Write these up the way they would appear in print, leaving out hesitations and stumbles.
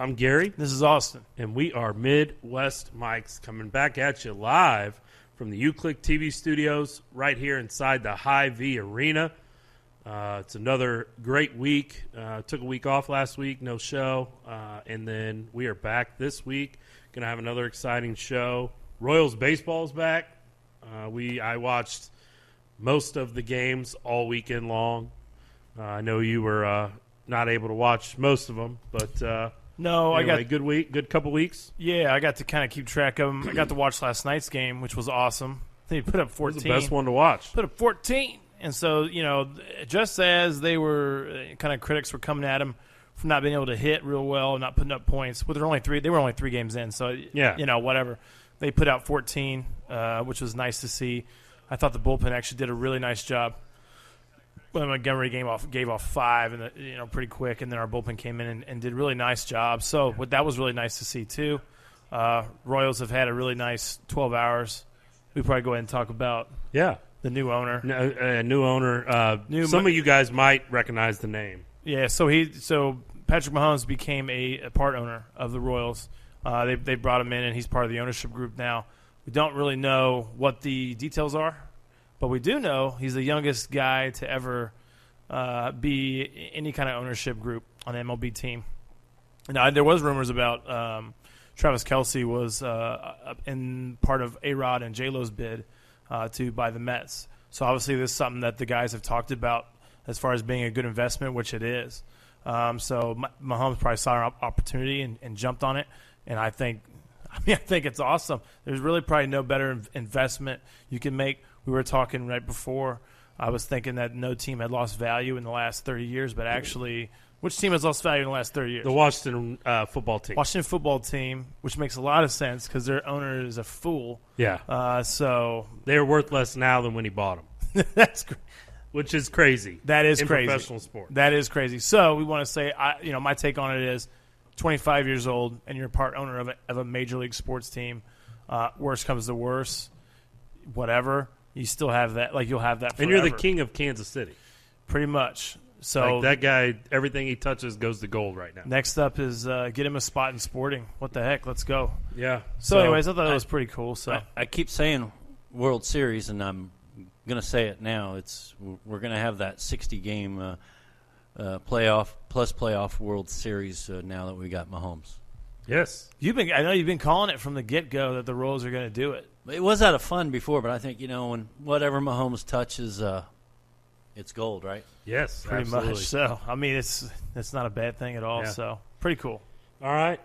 I'm Gary. This is Austin. And we are Midwest Mics coming back at you live from the UClick TV studios right here inside the Hy-Vee Arena. It's another great week. Took a week off last week, no show. And then we are back this week. Going to have another exciting show. Royals baseball is back. I watched most of the games all weekend long. I know you were not able to watch most of them, but no, anyway, I got good week, good couple weeks. Yeah, I got to kind of keep track of them. I got to watch last night's game, which was awesome. They put up 14. It was the best one to watch. Put up 14, and so just as they were kind of critics were coming at him for not being able to hit real well, not putting up points. Well, they were only 3 games in, so yeah, whatever. They put out 14, which was nice to see. I thought the bullpen actually did a really nice job. Well, Montgomery gave off 5, and pretty quick, and then our bullpen came in and did a really nice job. So that was really nice to see too. Royals have had a really nice 12 hours. We probably go ahead and talk about the new owner. New owner. Some of you guys might recognize the name. Yeah. So Patrick Mahomes became a part owner of the Royals. They brought him in, and he's part of the ownership group now. We don't really know what the details are. But we do know he's the youngest guy to ever be any kind of ownership group on an MLB team. Now, there was rumors about Travis Kelce was in part of A-Rod and J-Lo's bid to buy the Mets. So obviously this is something that the guys have talked about as far as being a good investment, which it is. So Mahomes probably saw an opportunity and jumped on it. And I think it's awesome. There's really probably no better investment you can make. We were talking right before. I was thinking that no team had lost value in the last 30 years, but actually, which team has lost value in the last 30 years? The Washington football team. Washington football team, which makes a lot of sense because their owner is a fool. Yeah. So they're worth less now than when he bought them. Which is crazy. That is in crazy. Professional sport. That is crazy. So we want to say, my take on it is, 25 years old and you're part owner of a major league sports team. Worst comes to worst, whatever. You still have that, you'll have that forever. And you're the king of Kansas City. Pretty much. So that guy, everything he touches goes to gold right now. Next up is get him a spot in Sporting. What the heck? Let's go. Yeah. So anyways, I thought that was pretty cool. So I keep saying World Series, and I'm going to say it now. We're going to have that 60-game playoff World Series now that we got Mahomes. Yes. I know you've been calling it from the get-go that the Royals are going to do it. It was out of fun before, but I think, when whatever Mahomes touches, it's gold, right? Yes, pretty absolutely. much. So, it's not a bad thing at all. Yeah. So, pretty cool. All right.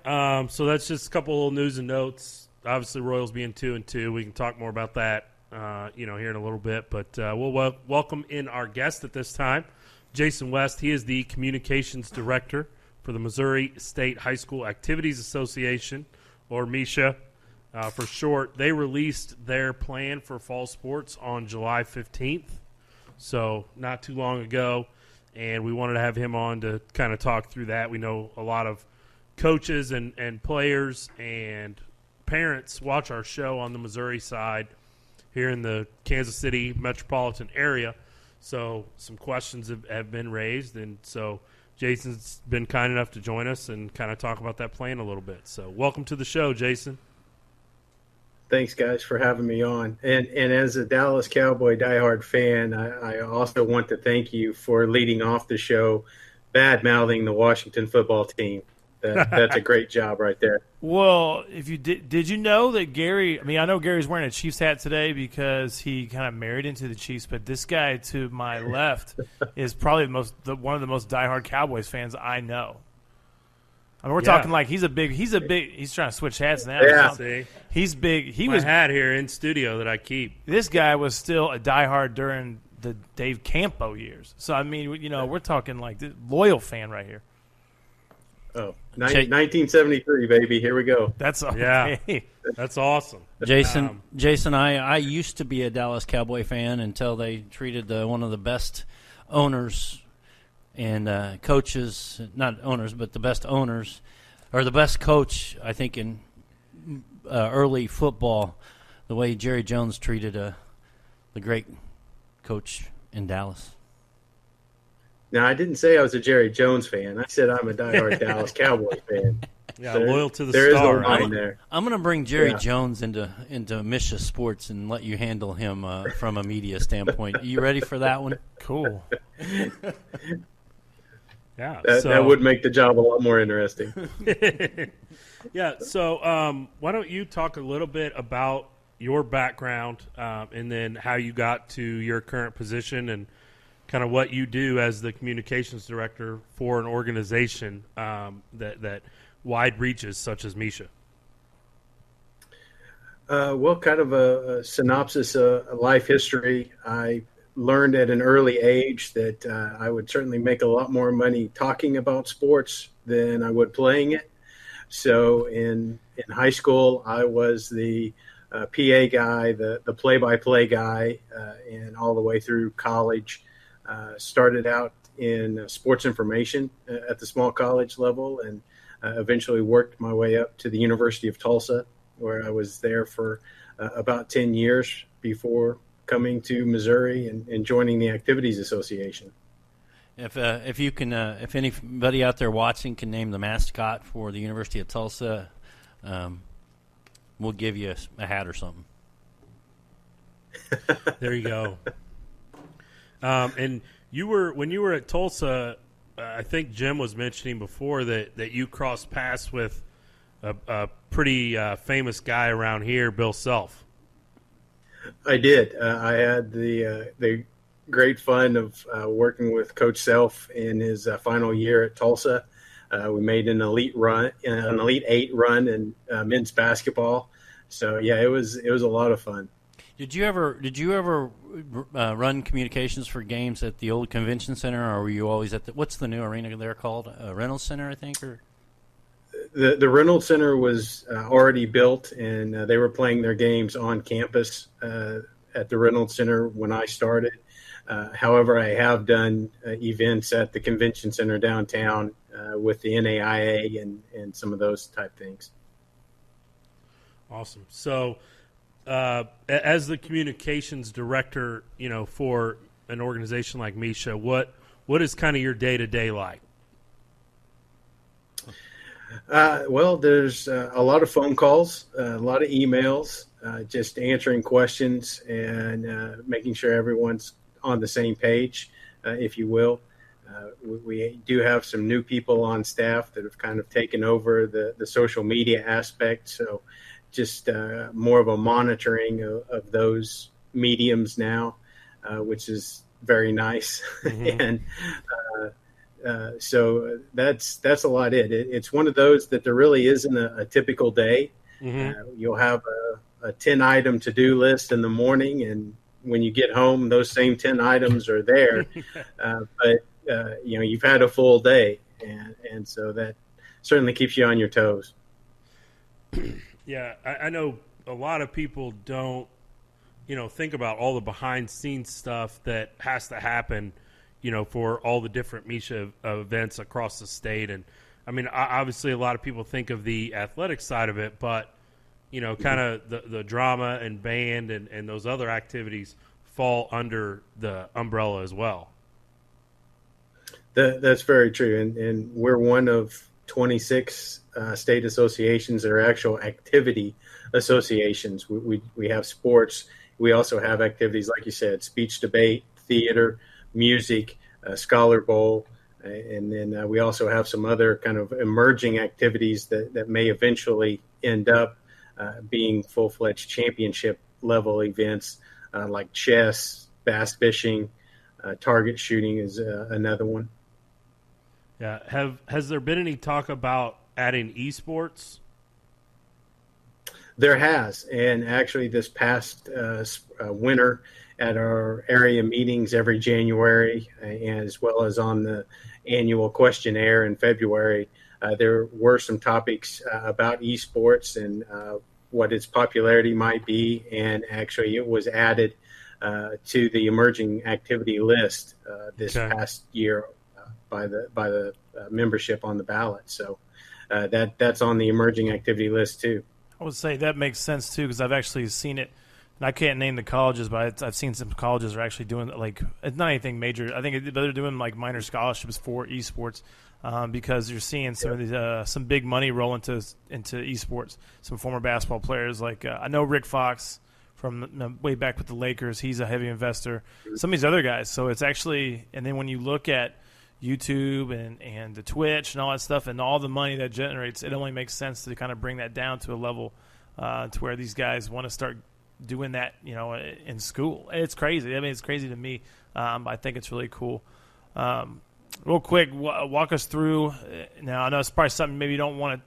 So that's just a couple little news and notes. Obviously, Royals being 2-2. We can talk more about that, here in a little bit. But we'll welcome in our guest at this time, Jason West. He is the communications director for the Missouri State High School Activities Association, or MSHSAA. For short. They released their plan for fall sports on July 15th, so not too long ago, and we wanted to have him on to kind of talk through that. We know a lot of coaches and players and parents watch our show on the Missouri side here in the Kansas City metropolitan area, so some questions have been raised, and so Jason's been kind enough to join us and kind of talk about that plan a little bit. So welcome to the show, Jason. Thanks, guys, for having me on. And as a Dallas Cowboy diehard fan, I also want to thank you for leading off the show, bad-mouthing the Washington football team. That's a great job right there. Well, if you did you know that Gary? I know Gary's wearing a Chiefs hat today because he kind of married into the Chiefs. But this guy to my left is probably one of the most diehard Cowboys fans I know. We're talking like he's trying to switch hats now. Yeah. See? He's big. He My was hat here in studio that I keep. This guy was still a diehard during the Dave Campo years. So, we're talking like the loyal fan right here. Oh, 1973, baby. Here we go. That's that's awesome. Jason, I used to be a Dallas Cowboy fan until they treated one of the best owners and coaches, not owners, but the best owners, or the best coach, I think, in early football, the way Jerry Jones treated the great coach in Dallas. Now, I didn't say I was a Jerry Jones fan. I said I'm a diehard Dallas Cowboy fan. Yeah, loyal to the there star. Is a line there. I'm going to bring Jerry Jones into MSHSAA Sports and let you handle him from a media standpoint. Are you ready for that one? Cool. Yeah, that would make the job a lot more interesting. Yeah, so why don't you talk a little bit about your background and then how you got to your current position and kind of what you do as the communications director for an organization that wide reaches such as MSHSAA. Well, kind of a synopsis of life history. I learned at an early age that I would certainly make a lot more money talking about sports than I would playing it. So in high school, I was the PA guy, the play-by-play guy, and all the way through college. Started out in sports information at the small college level and eventually worked my way up to the University of Tulsa, where I was there for about 10 years before coming to Missouri and joining the Activities Association. If you can, if anybody out there watching can name the mascot for the University of Tulsa, we'll give you a hat or something. There you go. And when you were at Tulsa, I think Jim was mentioning before that you crossed paths with a pretty famous guy around here, Bill Self. I did. I had the great fun of working with Coach Self in his final year at Tulsa. We made an Elite Eight run in men's basketball. So yeah, it was a lot of fun. Did you ever run communications for games at the old convention center, or were you always at what's the new arena there called? Reynolds Center, I think, or the Reynolds Center was already built, and they were playing their games on campus at the Reynolds Center when I started. However, I have done events at the convention center downtown with the NAIA and some of those type things. Awesome. So, as the communications director, for an organization like MSHSAA, what is kind of your day-to-day like? Well, there's a lot of phone calls, a lot of emails, just answering questions and making sure everyone's on the same page, if you will. We do have some new people on staff that have kind of taken over the social media aspect. So just more of a monitoring of those mediums now, which is very nice. Mm-hmm. And so that's a lot. It's one of those that there really isn't a typical day. Mm-hmm. You'll have a 10-item to-do list in the morning, and when you get home, those same 10 items are there. But you've had a full day, and so that certainly keeps you on your toes. Yeah, I know a lot of people don't, think about all the behind-scenes stuff that has to happen, for all the different MSHSAA events across the state. And, I mean, obviously a lot of people think of the athletic side of it, but, kind of the drama and band and those other activities fall under the umbrella as well. That's very true. And we're one of 26 state associations that are actual activity associations. We have sports. We also have activities, like you said, speech, debate, theater, music, Scholar Bowl, and then we also have some other kind of emerging activities that may eventually end up being full-fledged championship level events, like chess, bass fishing, target shooting is another one. Yeah. Has there been any talk about adding esports? There has, and actually this past winter at our area meetings every January, as well as on the annual questionnaire in February, there were some topics about esports and what its popularity might be, and actually it was added to the emerging activity list this past year by the membership on the ballot. So that's on the emerging activity list too. I would say that makes sense too, because I've actually seen it. And I can't name the colleges, but I've seen some colleges are actually doing it's not anything major. I think they're doing like minor scholarships for esports. because you're seeing some of these some big money roll into esports. Some former basketball players, like I know Rick Fox from way back with the Lakers. He's a heavy investor. Some of these other guys. So it's actually, and then when you look at YouTube and the Twitch and all that stuff and all the money that generates, it only makes sense to kind of bring that down to a level to where these guys want to start doing that, in school. It's crazy. I mean, it's crazy to me. I think it's really cool. Real quick, walk us through. Now, I know it's probably something maybe you want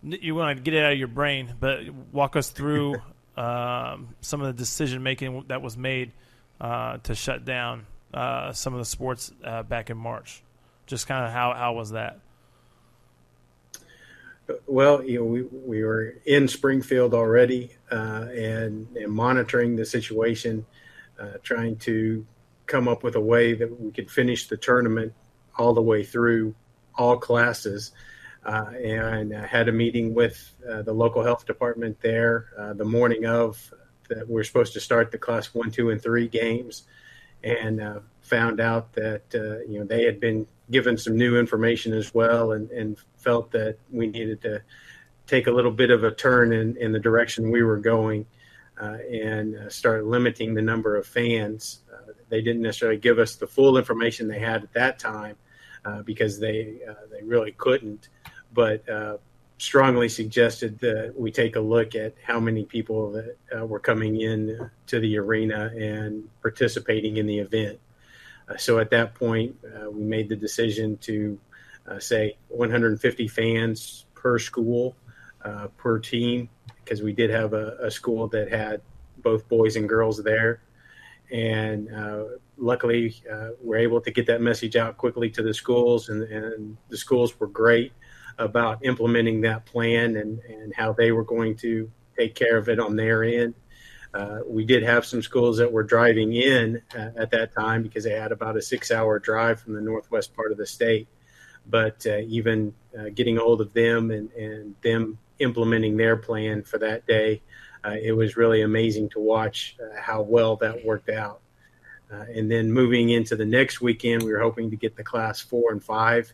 to get it out of your brain, but walk us through some of the decision making that was made to shut down some of the sports back in March. Just kind of how was that? Well, we were in Springfield already and monitoring the situation, trying to come up with a way that we could finish the tournament all the way through all classes. And I had a meeting with the local health department there the morning of that we're supposed to start the class 1, 2, and 3 games, and found out that they had been given some new information as well, and felt that we needed to take a little bit of a turn in the direction we were going and start limiting the number of fans. They didn't necessarily give us the full information they had at that time because they really couldn't, but strongly suggested that we take a look at how many people that were coming in to the arena and participating in the event. So at that point, we made the decision to say 150 fans per school, per team, because we did have a school that had both boys and girls there. And luckily, we're able to get that message out quickly to the schools, and the schools were great about implementing that plan and how they were going to take care of it on their end. We did have some schools that were driving in at that time because they had about a 6-hour drive from the northwest part of the state. But even getting a hold of them and them implementing their plan for that day, it was really amazing to watch how well that worked out. And then moving into the next weekend, we were hoping to get the class 4 and 5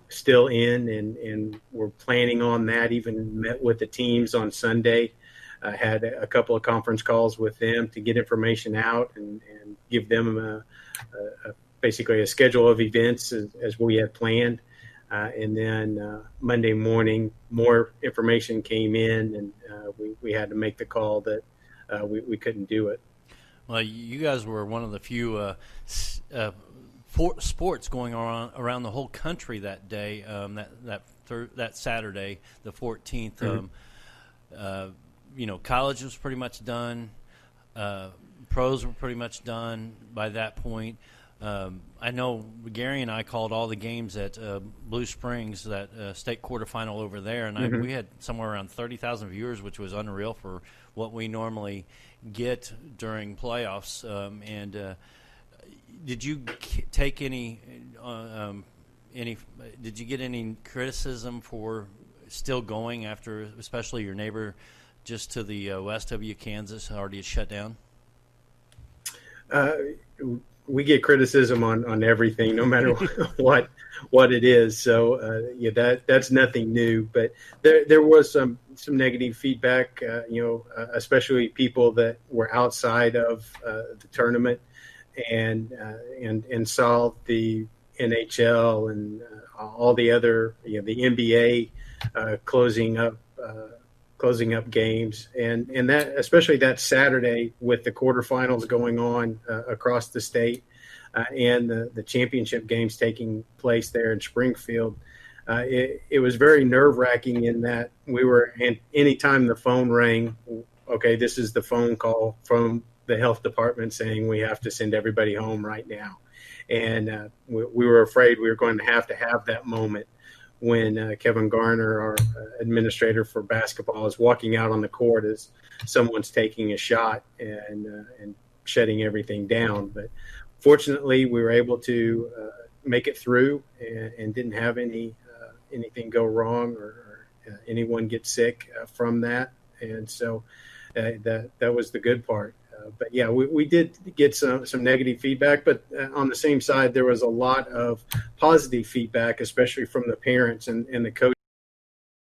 still in, and we're planning on that. Even met with the teams on Sunday. Had a couple of conference calls with them to get information out and give them basically a schedule of events as we had planned. And then Monday morning, more information came in, and we had to make the call that we couldn't do it. Well, you guys were one of the few sports going on around the whole country that day, that Saturday, the 14th. Mm-hmm. College was pretty much done. Pros were pretty much done by that point. I know Gary and I called all the games at Blue Springs, that state quarterfinal over there, and mm-hmm. we had somewhere around 30,000 viewers, which was unreal for what we normally get during playoffs. Did you take any? Did you get any criticism for still going after, especially your neighbor just to the west of you, Kansas, already shut down? We get criticism on everything, no matter what it is. So that's nothing new. But there was some negative feedback, especially people that were outside of the tournament and saw the NHL and all the other, the NBA closing up games, and that, especially that Saturday with the quarterfinals going on across the state and the championship games taking place there in Springfield. It was very nerve-wracking in that we were, and anytime the phone rang, okay, this is the phone call from the health department saying we have to send everybody home right now. And we were afraid we were going to have that moment when Kevin Garner, our administrator for basketball, is walking out on the court as someone's taking a shot and shutting everything down. But fortunately, we were able to make it through and didn't have anything go wrong or anyone get sick from that. And so that was the good part. But yeah, we did get some negative feedback, but on the same side, there was a lot of positive feedback, especially from the parents and the coaches.